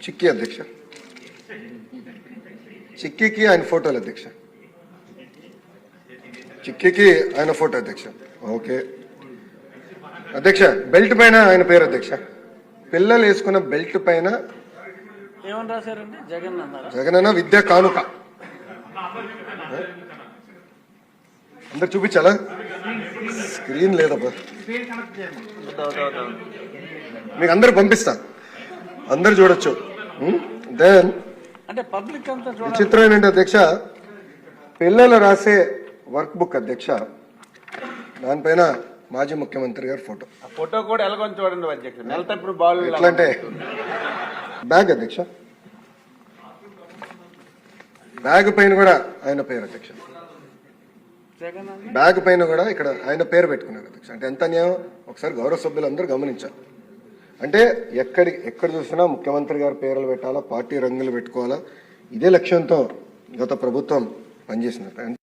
చిక్కీ అధ్యక్ష. చిక్కీకి ఆయన ఫోటోలు అధ్యక్ష. చిక్కీకి ఆయన ఫోటో అధ్యక్ష. ఓకే అధ్యక్ష. బెల్ట్ పైన ఆయన పేరు అధ్యక్ష. పిల్లలు వేసుకున్న బెల్ట్ పైన ఏమని రాశారండి? జగన్ అన్నారా? జగనన్న విద్యా కానుక. అందరు చూపించాలా? స్క్రీన్ లేదబ్బా, మీకు అందరు పంపిస్తా, అందరు చూడొచ్చు. దెన్ అంటే పబ్లిక్ అంతా విచిత్రం ఏంటంటే అధ్యక్ష, పిల్లలు రాసే వర్క్ బుక్ అధ్యక్ష, దానిపైన మాజీ ముఖ్యమంత్రి గారి ఫోటో. ఫోటో కూడా ఎలాగొని చూడండి అధ్యక్ష. నెలతప్పుడు బాల్ ఎట్లా అంటే బ్యాగ్ అధ్యక్ష, బ్యాగ్ పైన కూడా ఆయన పేరు అధ్యక్ష. బ్యాగ్ పైన కూడా ఇక్కడ ఆయన పేరు పెట్టుకున్నారు అధ్యక్ష. అంటే ఎంత అన్యాయం ఒకసారి గౌరవ సభ్యులందరూ గమనించాలి. అంటే ఎక్కడ చూసినా ముఖ్యమంత్రి గారి పేర్లు పెట్టాలా, పార్టీ రంగులు పెట్టుకోవాలా, ఇదే లక్ష్యంతో గత ప్రభుత్వం పనిచేసింది.